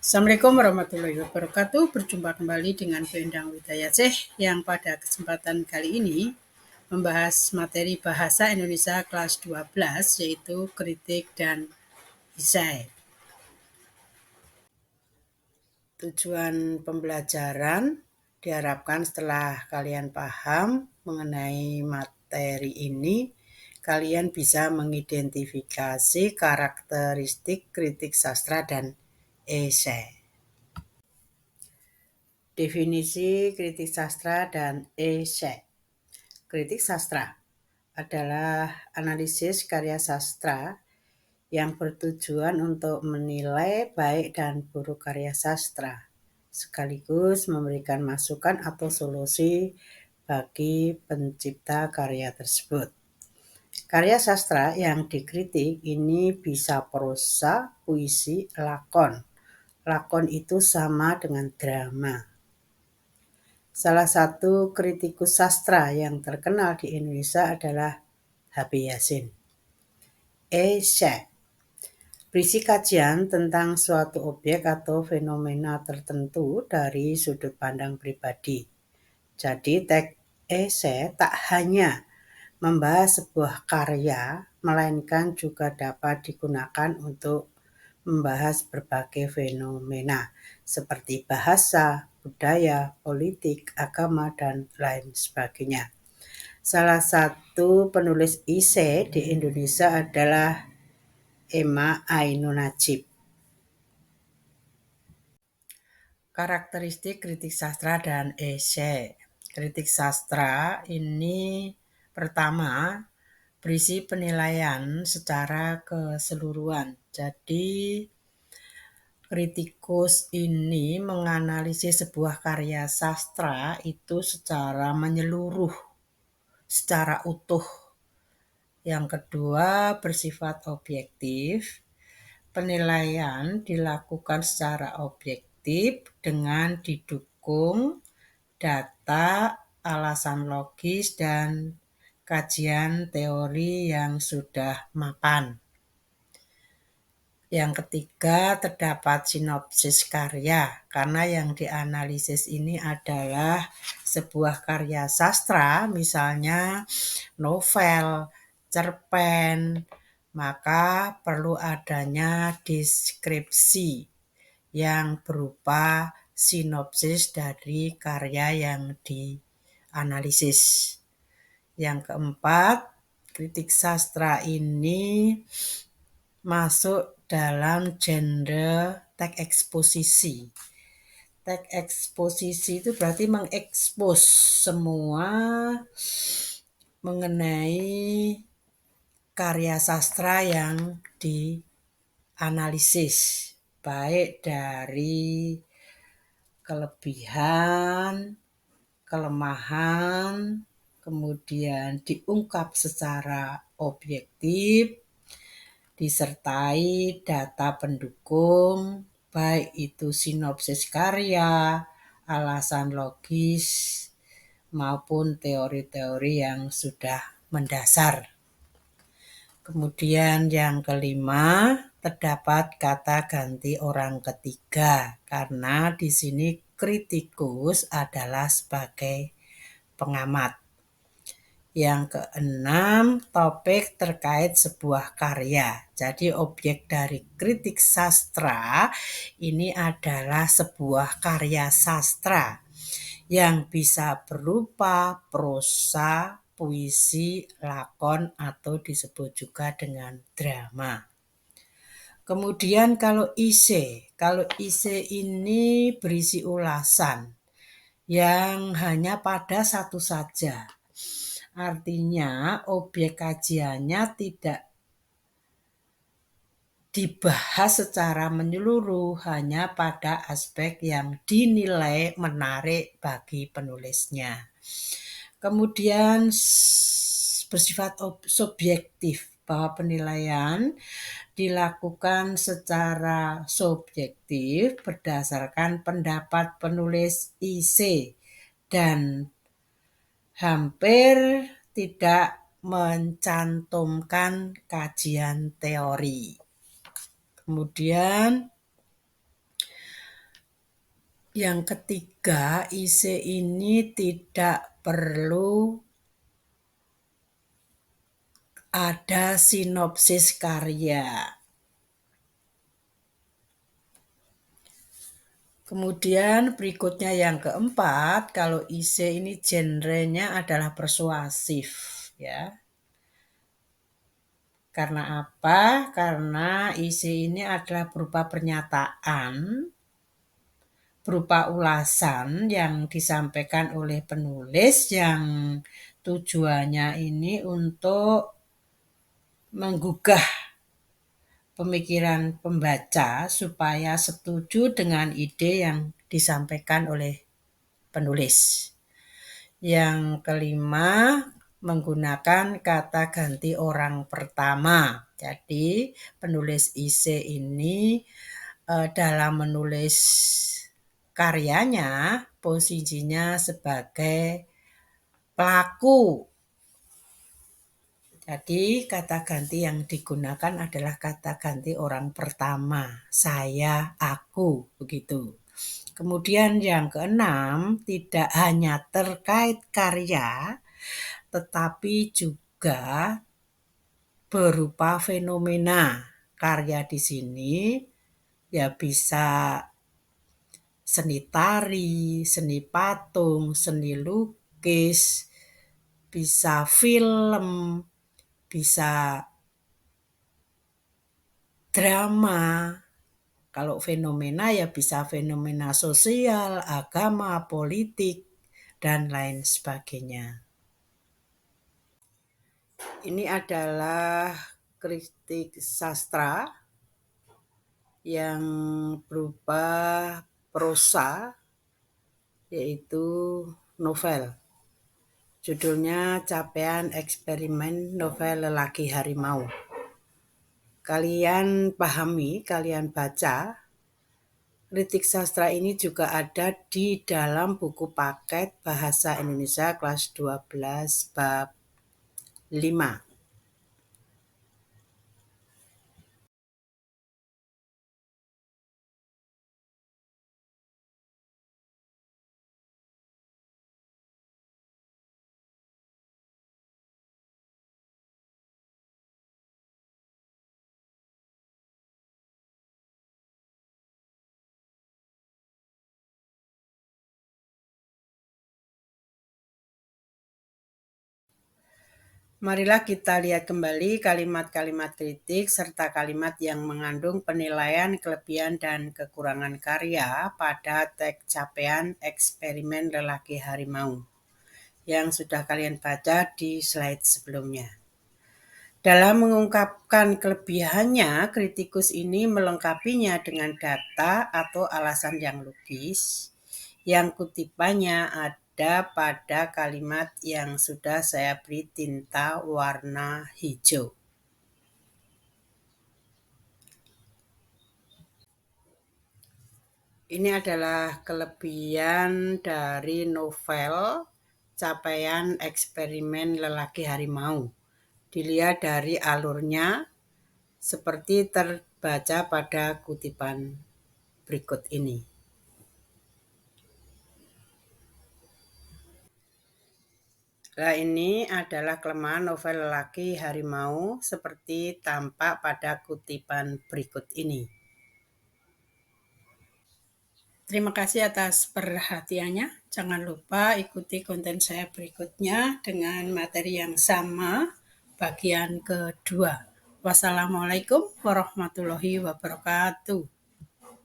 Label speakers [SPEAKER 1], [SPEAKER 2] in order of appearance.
[SPEAKER 1] Assalamualaikum warahmatullahi wabarakatuh. Berjumpa kembali dengan Bu Endang Widayasih yang pada kesempatan kali ini membahas materi bahasa Indonesia kelas 12 yaitu kritik dan esai. Tujuan pembelajaran diharapkan setelah kalian paham mengenai materi ini, kalian bisa mengidentifikasi karakteristik kritik sastra dan esai. Definisi kritik sastra dan esai. Kritik sastra adalah analisis karya sastra yang bertujuan untuk menilai baik dan buruk karya sastra, sekaligus memberikan masukan atau solusi bagi pencipta karya tersebut. Karya sastra yang dikritik ini bisa prosa, puisi, lakon. Lakon itu sama dengan drama. Salah satu kritikus sastra yang terkenal di Indonesia adalah H.B. Yasin. Esai berisi kajian tentang suatu objek atau fenomena tertentu dari sudut pandang pribadi. Jadi teks esai tak hanya membahas sebuah karya, melainkan juga dapat digunakan untuk membahas berbagai fenomena seperti bahasa, budaya, politik, agama, dan lain sebagainya. Salah satu penulis esai di Indonesia adalah Emma Ainun Nadjib. Karakteristik kritik sastra dan esai. Kritik sastra ini pertama berisi penilaian secara keseluruhan. Jadi kritikus ini menganalisis sebuah karya sastra itu secara menyeluruh, secara utuh. Yang kedua, bersifat objektif. Penilaian dilakukan secara objektif dengan didukung data, alasan logis, dan kajian teori yang sudah mapan. Yang ketiga, terdapat sinopsis karya, karena yang dianalisis ini adalah sebuah karya sastra, misalnya novel, cerpen, maka perlu adanya deskripsi yang berupa sinopsis dari karya yang dianalisis. Yang keempat, kritik sastra ini masuk dalam genre teks eksposisi. Teks eksposisi itu berarti mengekspos semua mengenai karya sastra yang dianalisis, baik dari kelebihan, kelemahan, kemudian diungkap secara objektif, disertai data pendukung, baik itu sinopsis karya, alasan logis, maupun teori-teori yang sudah mendasar. Kemudian yang kelima, terdapat kata ganti orang ketiga, karena di sini kritikus adalah sebagai pengamat. Yang keenam, topik terkait sebuah karya. Jadi objek dari kritik sastra ini adalah sebuah karya sastra yang bisa berupa prosa, puisi, lakon, atau disebut juga dengan drama. Kemudian kalau esai ini berisi ulasan yang hanya pada satu saja. Artinya objek kajiannya tidak dibahas secara menyeluruh, hanya pada aspek yang dinilai menarik bagi penulisnya. Kemudian bersifat subjektif, bahwa penilaian dilakukan secara subjektif berdasarkan pendapat penulis esai dan hampir tidak mencantumkan kajian teori. Kemudian Yang ketiga, isi ini tidak perlu ada sinopsis karya. Kemudian berikutnya yang keempat, kalau isi ini genrenya adalah persuasif, ya. Karena apa? Karena isi ini adalah berupa pernyataan, berupa ulasan yang disampaikan oleh penulis yang tujuannya ini untuk menggugah pemikiran pembaca supaya setuju dengan ide yang disampaikan oleh penulis. Yang kelima, menggunakan kata ganti orang pertama. Jadi, penulis ise ini dalam menulis karyanya posisinya sebagai pelaku. Jadi kata ganti yang digunakan adalah kata ganti orang pertama, saya, aku, begitu. Kemudian yang keenam, tidak hanya terkait karya, tetapi juga berupa fenomena. Karya di sini ya bisa seni tari, seni patung, seni lukis, bisa film, bisa drama. Kalau fenomena ya bisa fenomena sosial, agama, politik, dan lain sebagainya. Ini adalah kritik sastra yang berupa prosa, yaitu novel. Judulnya Capaian Eksperimen Novel Lelaki Harimau. Kalian pahami, kalian baca, kritik sastra ini juga ada di dalam buku paket Bahasa Indonesia kelas 12 bab 5. Marilah kita lihat kembali kalimat-kalimat kritik serta kalimat yang mengandung penilaian kelebihan dan kekurangan karya pada teks capaian eksperimen lelaki harimau yang sudah kalian baca di slide sebelumnya. Dalam mengungkapkan kelebihannya, kritikus ini melengkapinya dengan data atau alasan yang logis, yang kutipannya ada pada kalimat yang sudah saya beri tinta warna hijau. Ini adalah kelebihan dari novel Capaian Eksperimen Lelaki Harimau. Dilihat dari alurnya seperti terbaca pada kutipan berikut ini. Nah, ini adalah kelemahan novel Lelaki Harimau seperti tampak pada kutipan berikut ini. Terima kasih atas perhatiannya. Jangan lupa ikuti konten saya berikutnya dengan materi yang sama bagian kedua. Wassalamualaikum warahmatullahi wabarakatuh.